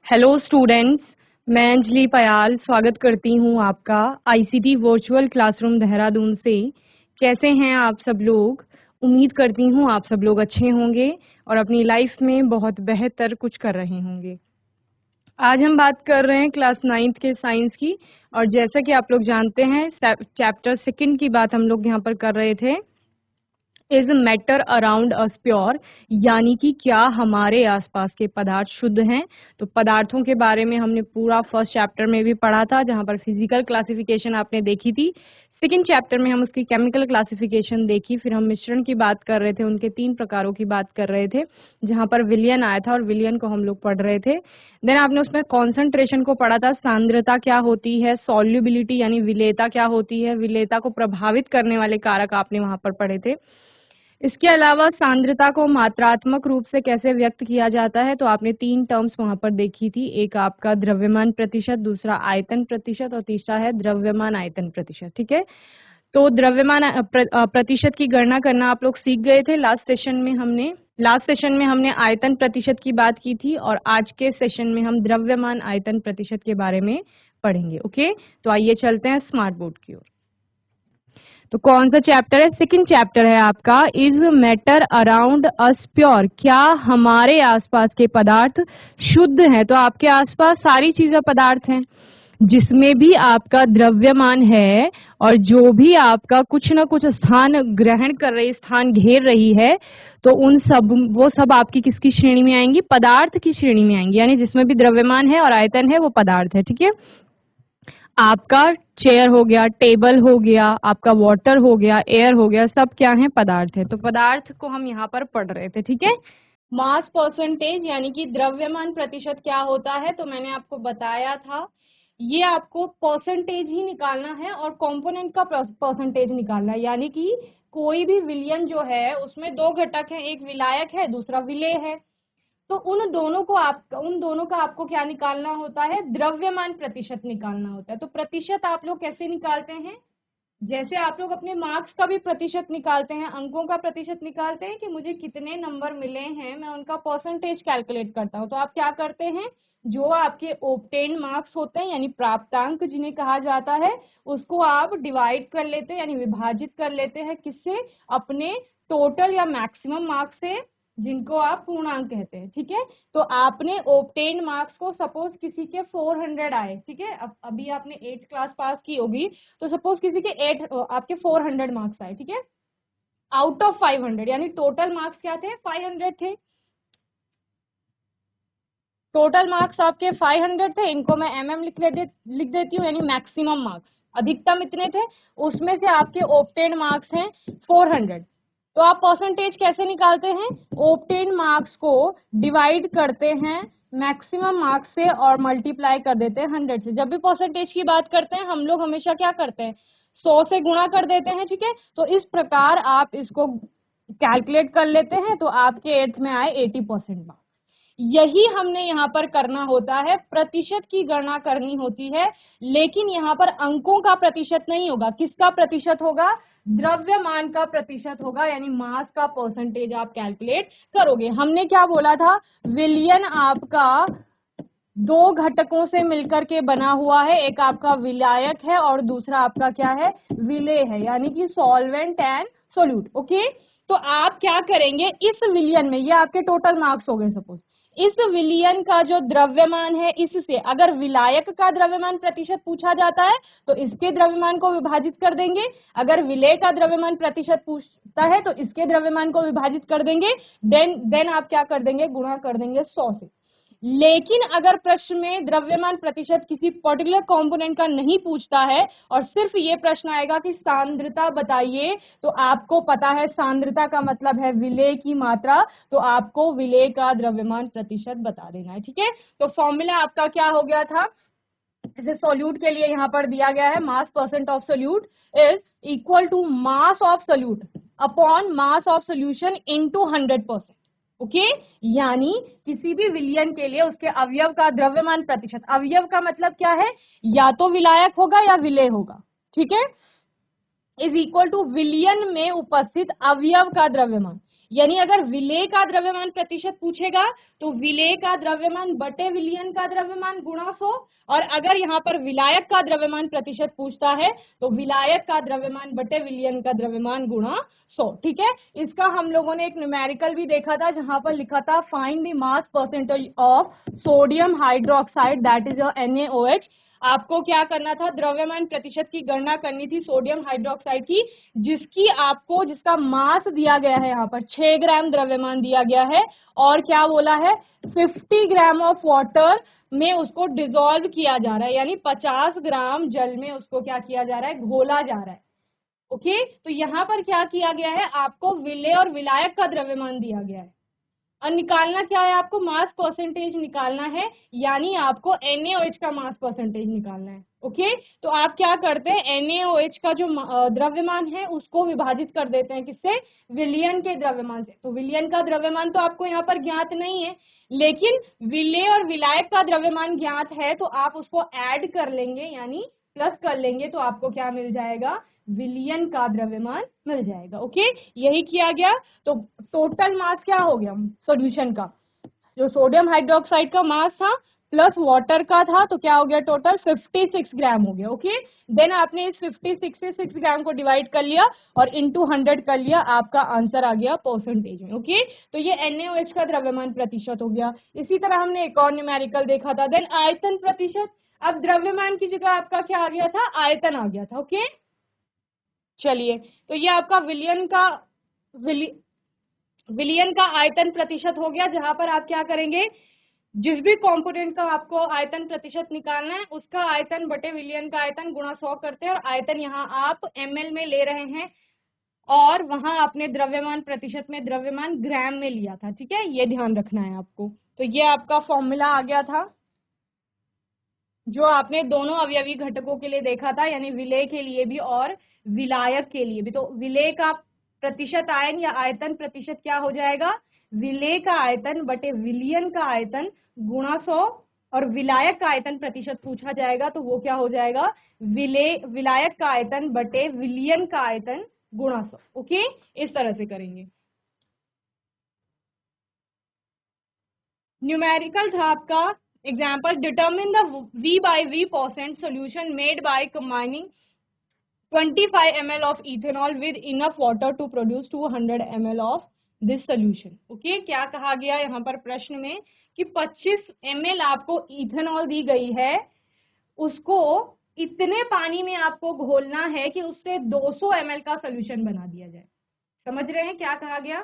Hello students, मैं अंजलि पयाल स्वागत करती हूं आपका आईसीटी वर्चुअल क्लासरूम देहरादून से। कैसे हैं आप सब लोग? उम्मीद करती हूं आप सब लोग अच्छे होंगे और अपनी लाइफ में बहुत बेहतर कुछ कर रहे होंगे। आज हम बात कर रहे हैं क्लास 9th के साइंस की, और जैसा कि आप लोग जानते हैं चैप्टर 2 की बात हम लोग यहाँ पर कर रहे थे। Is matter around us pure, यानी कि क्या हमारे आसपास के पदार्थ शुद्ध हैं। तो पदार्थों के बारे में हमने पूरा फर्स्ट चैप्टर में भी पढ़ा था, जहां पर फिजिकल क्लासिफिकेशन आपने देखी थी। सेकेंड चैप्टर में हम उसकी केमिकल क्लासिफिकेशन देखी, फिर हम मिश्रण की बात कर रहे थे, उनके 3 प्रकारों की बात कर रहे थे, जहां पर विलयन आया था और विलयन को हम लोग पढ़ रहे थे। देन आपने उसमें कॉन्सेंट्रेशन को पढ़ा था, सांद्रता क्या होती है, सॉल्युबिलिटी यानी विलेयता क्या होती है, विलेयता को प्रभावित करने वाले कारक आपने वहां पर पढ़े थे। इसके अलावा सांद्रता को मात्रात्मक रूप से कैसे व्यक्त किया जाता है, तो आपने 3 टर्म्स वहां पर देखी थी। एक आपका द्रव्यमान प्रतिशत, दूसरा आयतन प्रतिशत और तीसरा है द्रव्यमान आयतन प्रतिशत। ठीक है, तो द्रव्यमान प्रतिशत की गणना करना आप लोग सीख गए थे। लास्ट सेशन में हमने आयतन प्रतिशत की बात की थी, और आज के सेशन में हम द्रव्यमान आयतन प्रतिशत के बारे में पढ़ेंगे। ओके, तो आइए चलते हैं स्मार्ट बोर्ड की ओर। तो कौन सा चैप्टर है? सेकंड चैप्टर है आपका, is matter around us pure, क्या हमारे आसपास के पदार्थ शुद्ध हैं। तो आपके आसपास सारी चीजें पदार्थ हैं, जिसमें भी आपका द्रव्यमान है और जो भी आपका कुछ न कुछ स्थान ग्रहण कर रही, स्थान घेर रही है, तो वो सब आपकी किसकी श्रेणी में आएंगी? पदार्थ की श्रेणी में आएंगी। यानी जिसमें भी द्रव्यमान है और आयतन है वो पदार्थ है। ठीक है, आपका चेयर हो गया, टेबल हो गया, आपका वाटर हो गया, एयर हो गया, सब क्या है? पदार्थ है। तो पदार्थ को हम यहाँ पर पढ़ रहे थे। ठीक है, मास परसेंटेज यानी कि द्रव्यमान प्रतिशत क्या होता है, तो मैंने आपको बताया था, ये आपको परसेंटेज ही निकालना है और कंपोनेंट का परसेंटेज निकालना है। यानी कि कोई भी विलयन जो है उसमें 2 घटक है, एक विलायक है, दूसरा विलेय है। तो उन दोनों का आपको क्या निकालना होता है? द्रव्यमान प्रतिशत निकालना होता है। तो प्रतिशत आप लोग कैसे निकालते हैं? जैसे आप लोग अपने मार्क्स का भी प्रतिशत निकालते हैं, अंकों का प्रतिशत निकालते हैं कि मुझे कितने नंबर मिले हैं, मैं उनका परसेंटेज कैलकुलेट करता हूं। तो आप क्या करते हैं, जो आपके ऑब्टेन मार्क्स होते हैं यानी प्राप्तांक जिन्हें कहा जाता है, उसको आप डिवाइड कर लेते हैं यानी विभाजित कर लेते हैं, किससे? अपने टोटल या मैक्सिमम मार्क्स से, जिनको आप पूर्णांक कहते हैं। ठीक है, तो आपने ऑब्टेन मार्क्स को, सपोज किसी के 400 आए, ठीक है, अभी आपने 8th क्लास पास की होगी, तो सपोज किसी के आपके 400 मार्क्स आए, ठीक है, आउट ऑफ 500, यानी टोटल मार्क्स क्या थे? 500 थे। टोटल मार्क्स आपके 500 थे, इनको मैं लिख देती हूँ, यानी मैक्सिमम मार्क्स, अधिकतम इतने थे, उसमें से आपके ऑब्टेन मार्क्स हैं 400। तो आप परसेंटेज कैसे निकालते हैं? ऑब्टेन मार्क्स को डिवाइड करते हैं मैक्सिमम मार्क्स से और मल्टीप्लाई कर देते हैं 100 से। जब भी परसेंटेज की बात करते हैं हम लोग हमेशा क्या करते हैं? 100 से गुणा कर देते हैं। ठीक है, तो इस प्रकार आप इसको कैलकुलेट कर लेते हैं, तो आपके 8th में आए 80% मार्क्स। यही हमने यहाँ पर करना होता है, प्रतिशत की गणना करनी होती है, लेकिन यहाँ पर अंकों का प्रतिशत नहीं होगा। किसका प्रतिशत होगा? द्रव्यमान का प्रतिशत होगा, यानी मास का परसेंटेज आप कैलकुलेट करोगे। हमने क्या बोला था? विलयन आपका 2 घटकों से मिलकर के बना हुआ है, एक आपका विलायक है और दूसरा आपका क्या है? विलेय है, यानी कि सॉल्वेंट एंड सोल्यूट। ओके, तो आप क्या करेंगे इस विलयन में? ये आपके टोटल मार्क्स हो गए। सपोज इस विलयन का जो द्रव्यमान है, इससे अगर विलायक का द्रव्यमान प्रतिशत पूछा जाता है तो इसके द्रव्यमान को विभाजित कर देंगे, अगर विलेय का द्रव्यमान प्रतिशत पूछता है तो इसके द्रव्यमान को विभाजित कर देंगे, देन आप क्या कर देंगे? गुणा कर देंगे 100 से। लेकिन अगर प्रश्न में द्रव्यमान प्रतिशत किसी पर्टिकुलर कंपोनेंट का नहीं पूछता है और सिर्फ ये प्रश्न आएगा कि सांद्रता बताइए, तो आपको पता है सांद्रता का मतलब है विलेय की मात्रा, तो आपको विलेय का द्रव्यमान प्रतिशत बता देना है। ठीक है, तो फॉर्मूला आपका क्या हो गया था? जैसे सोल्यूट के लिए यहाँ पर दिया गया है, mass percent of solute is equal to mass of solute upon mass of solution into 100%। Okay, यानी किसी भी विलयन के लिए उसके अवयव का द्रव्यमान प्रतिशत, अवयव का मतलब क्या है? या तो विलायक होगा या विलेय होगा। ठीक है, इज इक्वल टू विलयन में उपस्थित अवयव का द्रव्यमान, यानी अगर विलेय का द्रव्यमान प्रतिशत पूछेगा तो विलेय का द्रव्यमान बटे विलयन का द्रव्यमान गुणा 100, और अगर यहाँ पर विलायक का द्रव्यमान प्रतिशत पूछता है तो विलायक का द्रव्यमान बटे विलयन का द्रव्यमान गुणा 100। ठीक है, इसका हम लोगों ने एक न्यूमेरिकल भी देखा था जहां पर लिखा था find the mass percentage of sodium hydroxide that is NaOH। आपको क्या करना था, द्रव्यमान प्रतिशत की गणना करनी थी सोडियम हाइड्रोक्साइड की, जिसका मास दिया गया है, यहाँ पर 6 ग्राम द्रव्यमान दिया गया है, और क्या बोला है 50 ग्राम ऑफ वाटर में उसको डिसॉल्व किया जा रहा है, यानी 50 ग्राम जल में उसको क्या किया जा रहा है, घोला जा रहा है। ओके, तो यहाँ पर क्या किया गया है, आपको विलेय और विलायक का द्रव्यमान दिया गया है, और निकालना क्या है, आपको मास परसेंटेज निकालना है, यानी आपको NaOH का मास परसेंटेज निकालना है। ओके, तो आप क्या करते हैं, NaOH का जो द्रव्यमान है उसको विभाजित कर देते हैं, किससे, विलयन के द्रव्यमान से। तो विलयन का द्रव्यमान तो आपको यहाँ पर ज्ञात नहीं है, लेकिन विलेय और विलायक का द्रव्यमान ज्ञात है, तो आप उसको ऐड कर लेंगे, यानी प्लस कर लेंगे, तो आपको क्या मिल जाएगा, विलयन का द्रव्यमान मिल जाएगा। ओके, यही किया गया। तो टोटल मास क्या हो गया सॉल्यूशन का, जो सोडियम हाइड्रोक्साइड का मास था प्लस वाटर का था, तो क्या हो गया, टोटल 56 ग्राम हो गया। ओके, देन आपने इस 56 से 6 ग्राम को डिवाइड कर लिया और इनटू 100 कर लिया, आपका आंसर आ गया परसेंटेज में। ओके, तो ये NaOH का द्रव्यमान प्रतिशत हो गया। इसी तरह हमने एक और न्यूमेरिकल देखा था, देन आयतन प्रतिशत। अब द्रव्यमान की जगह आपका क्या आ गया था, आयतन आ गया था। ओके, चलिए, तो ये आपका विलयन का आयतन प्रतिशत हो गया, जहां पर आप क्या करेंगे, जिस भी कंपोनेंट का आपको आयतन प्रतिशत निकालना है उसका आयतन बटे विलयन का आयतन गुणा 100 करते हैं, और आयतन यहाँ आप ml में ले रहे हैं, और वहां आपने द्रव्यमान प्रतिशत में द्रव्यमान ग्राम में लिया था। ठीक है, ये ध्यान रखना है आपको। तो ये आपका फॉर्मूला आ गया था जो आपने दोनों अवयवी घटकों के लिए देखा था, यानी विलेय के लिए भी और विलायक के लिए भी। तो विलेय का प्रतिशत आयन या आयतन प्रतिशत क्या हो जाएगा, विलेय का आयतन बटे विलयन का आयतन गुणा 100, और विलायक का आयतन प्रतिशत पूछा जाएगा तो वो क्या हो जाएगा, विलायक का आयतन बटे विलयन का आयतन गुणा 100। ओके, इस तरह से करेंगे। न्यूमेरिकल था आपका example, determine the V/V% solution made by combining 25 ml of ethanol with enough water to produce 200 ml of this solution। Okay, क्या कहा गया यहाँ पर प्रश्न में कि 25 ml आपको इथेनॉल दी गई है, उसको इतने पानी में आपको घोलना है कि उससे 200 ml का सोल्यूशन बना दिया जाए। समझ रहे हैं क्या कहा गया।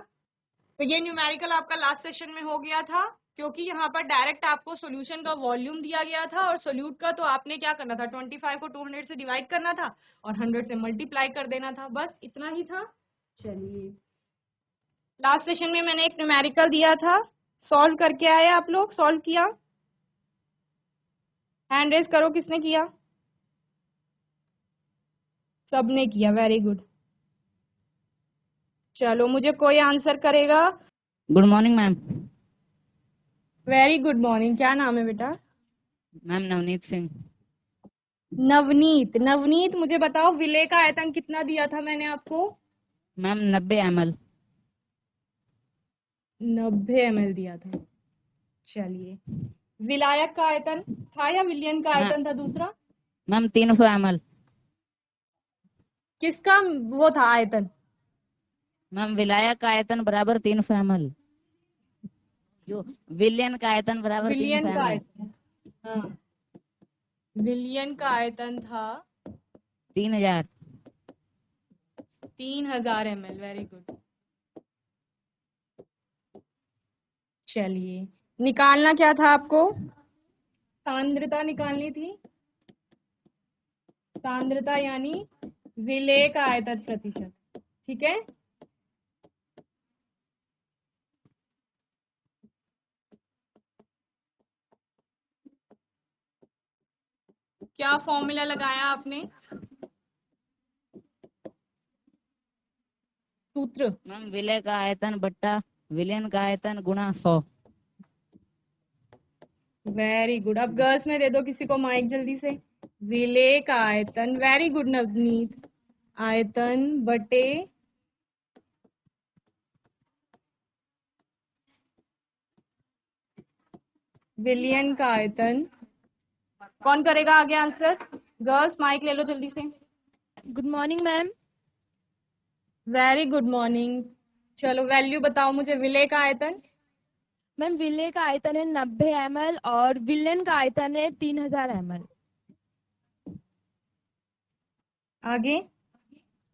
तो ये न्यूमेरिकल आपका लास्ट सेशन में हो गया था, क्योंकि यहाँ पर डायरेक्ट आपको सॉल्यूशन का वॉल्यूम दिया गया था, और सोल्यूट का तो आपने क्या करना था, 25 को 200 से डिवाइड करना था और 100 से मल्टीप्लाई कर देना था, बस इतना ही था। चलिए, लास्ट सेशन में मैंने एक न्यूमेरिकल दिया था, सॉल्व करके आए आप लोग, सॉल्व किया, हैंड रेज करो किसने किया, सबने किया, वेरी गुड। चलो, मुझे कोई आंसर करेगा। Good morning ma'am. Very good morning, क्या नाम है बेटा, मैम नवनीत सिंह। नवनीत। नवनीत, मुझे बताओ विलेय का आयतन कितना दिया था मैंने आपको, मैम 90 ml। 90 ml दिया था। चलिए, विलायक का आयतन था या विलयन का आयतन था दूसरा, मैम 300 ml। किसका वो था आयतन, मैम विलायक का आयतन बराबर 300 ml, जो विलयन का आयतन बराबर 300 विलयन का ml। आयतन, हाँ, विलयन का आयतन था 3000। 3000 ml, वेरी गुड। चलिए, निकालना क्या था आपको, सांद्रता निकालनी थी, सांद्रता यानी विलेय का आयतन प्रतिशत। ठीक है, क्या फॉर्मूला लगाया आपने, सूत्र, मैम विलेय का आयतन बट्टा विलयन का आयतन गुणा 100। Very good. अब गर्ल्स में दे दो किसी को माइक जल्दी से, विलेय का आयतन, वेरी गुड नवनीत, आयतन बटे विलियन का आयतन, कौन करेगा आगे आंसर? गर्ल्स माइक ले लो जल्दी से। Good morning ma'am. Very good morning. चलो वैल्यू बताओ मुझे, विले का आयतन। मैम विले का आयतन है 90 ml और विलेन का आयतन है 3000 ml। आगे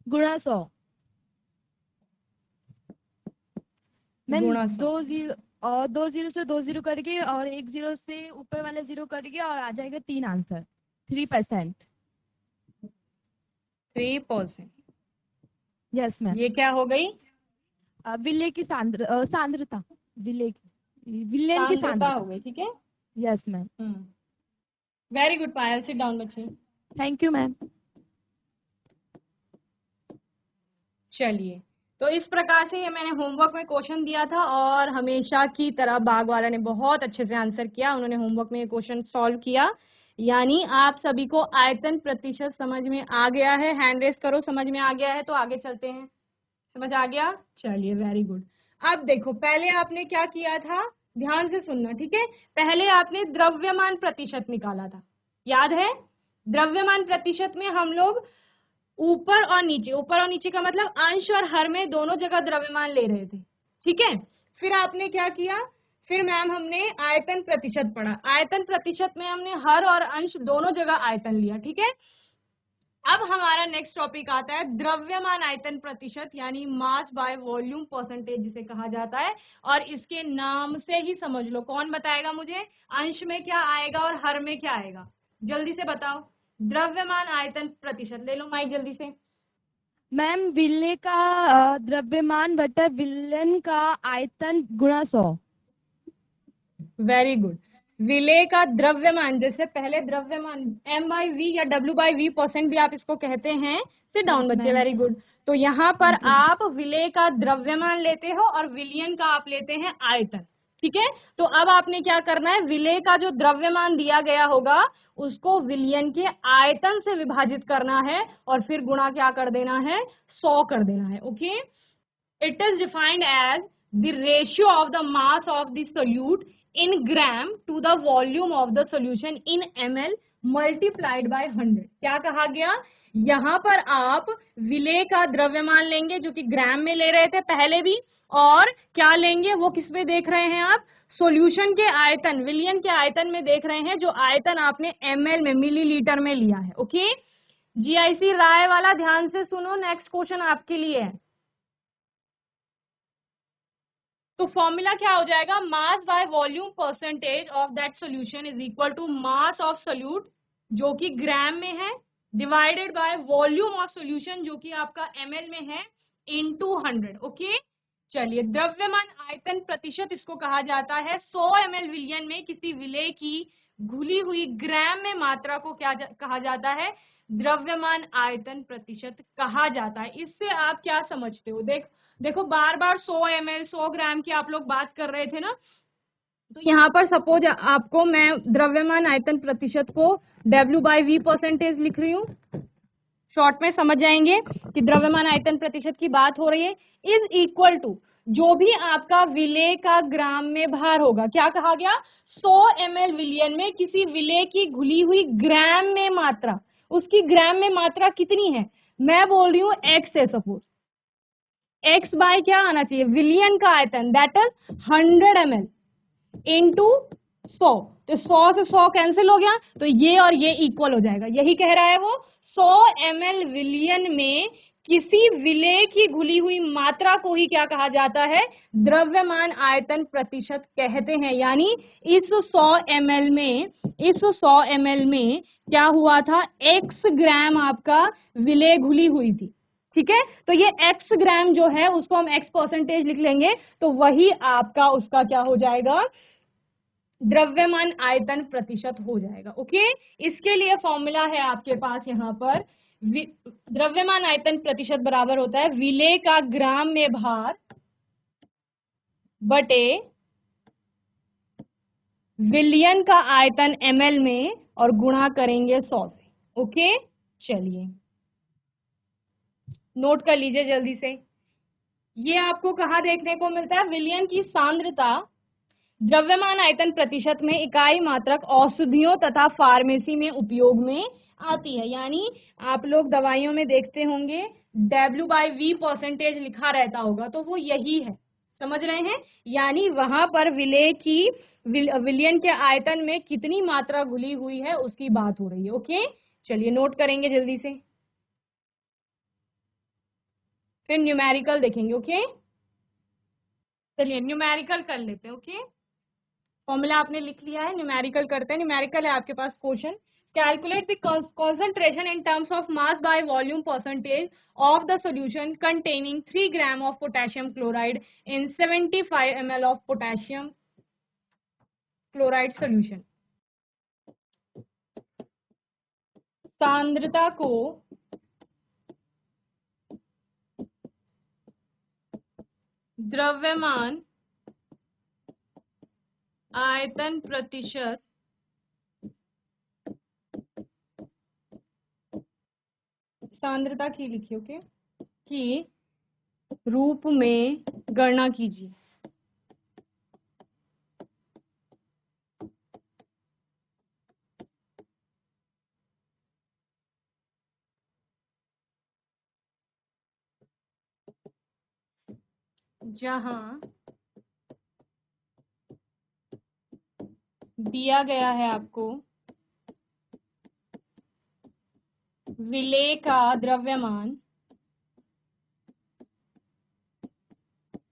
गुणा 100। मैम गुणा 100। 2 जीरो से 2 जीरो करके और 1 जीरो से ऊपर वाले जीरो करके और आ जाएगा 3 आंसर। 3%। 3%। Yes ma'am. ये क्या हो गई? विले की सांद्रता। विले की विलेन की सांद्रता सांद्रता। हो गई, ठीक है। Yes ma'am. वेरी गुड पायल, सिट डाउन बच्चे। Thank you ma'am. चलिए, तो इस प्रकार से ये मैंने होमवर्क में क्वेश्चन दिया था और हमेशा की तरह बाग वाला ने बहुत अच्छे से आंसर किया। उन्होंने होमवर्क में ये क्वेश्चन सॉल्व किया, यानी आप सभी को आयतन प्रतिशत समझ में आ गया है। हैंड रेस करो, समझ में आ गया है तो आगे चलते हैं। समझ आ गया? चलिए वेरी गुड। अब देखो, पहले आपने क्या किया था, ध्यान से सुनना, ठीक है। पहले आपने द्रव्यमान प्रतिशत निकाला था, याद है? द्रव्यमान प्रतिशत में हम लोग ऊपर और नीचे, ऊपर और नीचे का मतलब अंश और हर में दोनों जगह द्रव्यमान ले रहे थे, ठीक है। फिर आपने क्या किया, फिर मैम हमने आयतन प्रतिशत पढ़ा। आयतन प्रतिशत में हमने हर और अंश दोनों जगह आयतन लिया, ठीक है। अब हमारा नेक्स्ट टॉपिक आता है द्रव्यमान आयतन प्रतिशत, यानी मास बाय वॉल्यूम परसेंटेज जिसे कहा जाता है। और इसके नाम से ही समझ लो, कौन बताएगा मुझे अंश में क्या आएगा और हर में क्या आएगा? जल्दी से बताओ। द्रव्यमान आयतन प्रतिशत, ले लो माइक जल्दी से। मैम विले का द्रव्यमान बटा विलेन का आयतन गुणा 100। Very good. विलेय का द्रव्यमान, जैसे पहले द्रव्यमान M/V या W/V परसेंट भी आप इसको कहते हैं। सिट डाउन यस बच्चे, मैम। Very good. तो यहाँ पर थैंक यू। आप विलेय का द्रव्यमान लेते हो और विलियन का आप लेते हैं आयतन, ठीक है। तो अब आपने क्या करना है, विलेय का जो द्रव्यमान दिया गया होगा उसको विलियन के आयतन से विभाजित करना है और फिर गुणा क्या कर देना है, 100 कर देना है, okay. It is defined as the ratio of the mass of the solute in gram to the volume of the solution in ml multiplied by 100। क्या कहा गया, यहाँ पर आप विलेय का द्रव्यमान लेंगे जो कि ग्राम में ले रहे थे पहले भी, और क्या लेंगे वो किस में देख रहे हैं आप, सॉल्यूशन के आयतन, विलियन के आयतन में देख रहे हैं, जो आयतन आपने ml में, मिलीलीटर में लिया है, ओके। जीआईसी राय वाला ध्यान से सुनो, नेक्स्ट क्वेश्चन आपके लिए है। तो फॉर्मूला क्या हो जाएगा, mass by volume percentage of that solution is equal to mass of solute जो कि ग्राम में है, divided by volume of solution जो कि आपका ml में है, इनटू 100, ओके। चलिए, द्रव्यमान आयतन प्रतिशत इसको कहा जाता है। 100 ml विलियन में किसी विलेय की घुली हुई ग्राम में मात्रा को क्या कहा जाता है, द्रव्यमान आयतन प्रतिशत कहा जाता है। इससे आप क्या समझते हो, देखो बार बार 100 ml 100 ग्राम की आप लोग बात कर रहे थे ना, तो यहाँ पर सपोज आपको मैं द्रव्यमान आयतन प्रतिशत को W/V परसेंटेज लिख रही हूँ, शॉर्ट में समझ जाएंगे कि द्रव्यमान आयतन प्रतिशत की बात हो रही है, इज इक्वल टू जो भी आपका विलेय का ग्राम में भार होगा। क्या कहा गया, 100 ml विलियन में किसी विलेय की घुली हुई ग्राम में मात्रा, उसकी ग्राम में मात्रा कितनी है, मैं बोल रही हूँ x है, सपोज x बाय क्या आना चाहिए, विलियन का आयतन, दैट इज 100 ml इंटू 100। तो 100 से 100 कैंसिल हो गया, तो ये और ये इक्वल हो जाएगा, यही कह रहा है वो। 100 ml विलियन में किसी विलेय की घुली हुई मात्रा को ही क्या कहा जाता है, द्रव्यमान आयतन प्रतिशत कहते हैं। यानी इस 100 ml में क्या हुआ था, x ग्राम आपका विलेय घुली हुई थी, ठीक है। तो ये x ग्राम जो है उसको हम x परसेंटेज लिख लेंगे, तो वही आपका उसका क्या हो जाएगा, द्रव्यमान आयतन प्रतिशत हो जाएगा, ओके। इसके लिए फॉर्मूला है आपके पास यहाँ पर, द्रव्यमान आयतन प्रतिशत बराबर होता है विलेय का ग्राम में भार बटे विलियन का आयतन ml में और गुणा करेंगे 100 से, ओके। चलिए नोट कर लीजिए जल्दी से, ये आपको कहाँ देखने को मिलता है, विलियन की सांद्रता द्रव्यमान आयतन प्रतिशत में इकाई मात्रक औषधियों तथा फार्मेसी में उपयोग में आती है। यानी आप लोग दवाइयों में देखते होंगे W/V% लिखा रहता होगा, तो वो यही है, समझ रहे हैं। यानी वहां पर विलेय की विलयन के आयतन में कितनी मात्रा घुली हुई है उसकी बात हो रही है। ओके, चलिए नोट करेंगे जल्दी से, फिर न्यूमेरिकल देखेंगे। ओके, चलिए न्यूमेरिकल कर लेते हैं। ओके, फॉर्मूला आपने लिख लिया है, न्यूमेरिकल करते हैं। न्यूमेरिकल है आपके पास question, calculate the concentration in terms of mass by volume percentage of the solution containing 3 gram of potassium chloride in 75 ml of potassium chloride solution। सांद्रता को द्रव्यमान आयतन प्रतिशत सांद्रता की लिखिए, ओके, की रूप में गणना कीजिए। जहां दिया गया है आपको विलेय का द्रव्यमान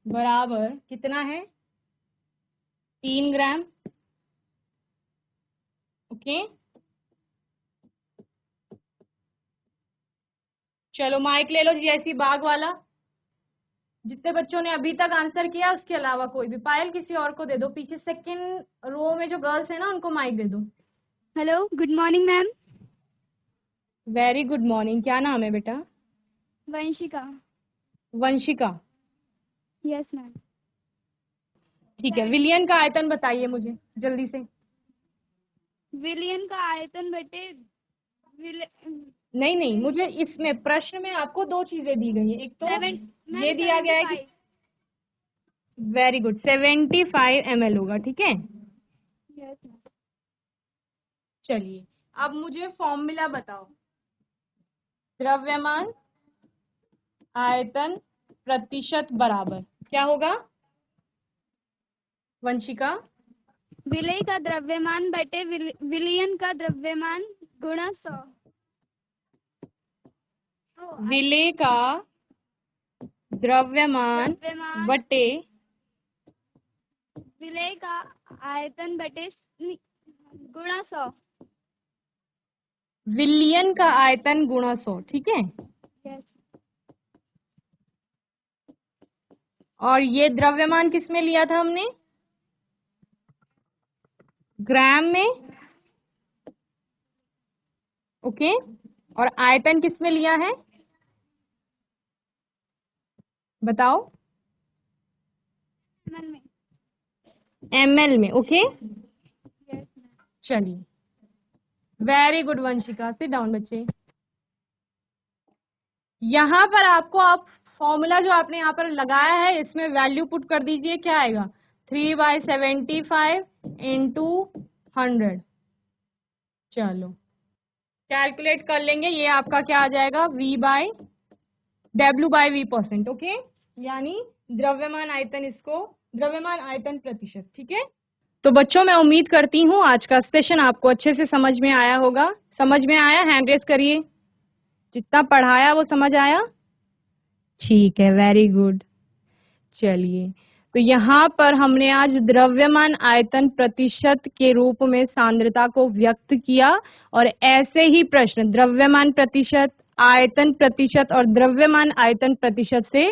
बराबर कितना है, 3 ग्राम। ओके, चलो माइक ले लो जीआईसी बाग वाला, जितने बच्चों ने अभी तक आंसर किया उसके अलावा कोई भी। पायल किसी और को दे दो, पीछे सेकंड रो में जो गर्ल्स है ना उनको माइक दे दो। Hello, good morning ma'am. Very good morning, क्या नाम है बेटा? वंशिका। Vanshika, yes ma'am. ठीक है। विलियन का आयतन बताइए मुझे जल्दी से। विलियन का आयतन बटे नहीं, मुझे इसमें प्रश्न में आपको दो चीजें दी गई है, एक तो ये दिया गया है कि वेरी गुड 75 ml होगा, ठीक है। Yes ma'am. चलिए अब मुझे फॉर्मूला बताओ, द्रव्यमान आयतन प्रतिशत बराबर क्या होगा वंशिका? विलेय का द्रव्यमान बटे विलियन का द्रव्यमान गुणा 100। विलेय का द्रव्यमान बटे विलेय का आयतन बटे गुणा 100। विलियन का आयतन गुणा 100, ठीक है। यस। और ये द्रव्यमान किस में लिया था हमने? ग्राम में, ओके। और आयतन किस में लिया है बताओ? ml में, ओके। चलिए very good Vanshika, sit down बच्चे। यहाँ पर आपको आप फॉर्मूला जो आपने यहाँ पर लगाया है इसमें वैल्यू पुट कर दीजिए, क्या आएगा 3/75 इंटू 100। चलो कैलकुलेट कर लेंगे, ये आपका क्या आ जाएगा W/V%, ओके। यानी द्रव्यमान आयतन, इसको द्रव्यमान आयतन प्रतिशत, ठीक है। तो बच्चों मैं उम्मीद करती हूँ आज का सेशन आपको अच्छे से समझ में आया होगा। समझ में आया? हैंड रेस करिए, जितना पढ़ाया वो समझ आया, ठीक है, वेरी गुड। चलिए तो यहाँ पर हमने आज द्रव्यमान आयतन प्रतिशत के रूप में सांद्रता को व्यक्त किया, और ऐसे ही प्रश्न द्रव्यमान प्रतिशत, आयतन प्रतिशत और द्रव्यमान आयतन प्रतिशत से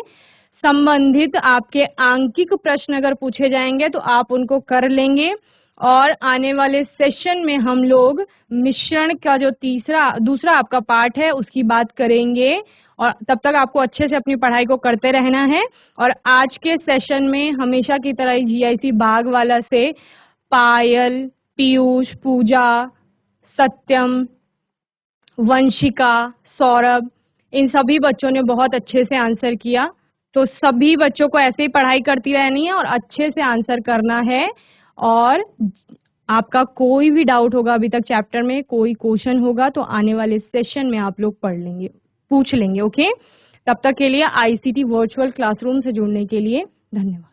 संबंधित आपके आंकिक प्रश्न अगर पूछे जाएंगे तो आप उनको कर लेंगे। और आने वाले सेशन में हम लोग मिश्रण का जो दूसरा आपका पार्ट है उसकी बात करेंगे, और तब तक आपको अच्छे से अपनी पढ़ाई को करते रहना है। और आज के सेशन में हमेशा की तरह ही जीआईसी बाग वाला से पायल, पीयूष, पूजा, सत्यम, वंशिका, सौरभ, इन सभी बच्चों ने बहुत अच्छे से आंसर किया। तो सभी बच्चों को ऐसे ही पढ़ाई करती रहनी है और अच्छे से आंसर करना है। और आपका कोई भी डाउट होगा अभी तक चैप्टर में, कोई क्वेश्चन होगा तो आने वाले सेशन में आप लोग पूछ लेंगे। ओके, तब तक के लिए आईसीटी वर्चुअल क्लासरूम से जुड़ने के लिए धन्यवाद।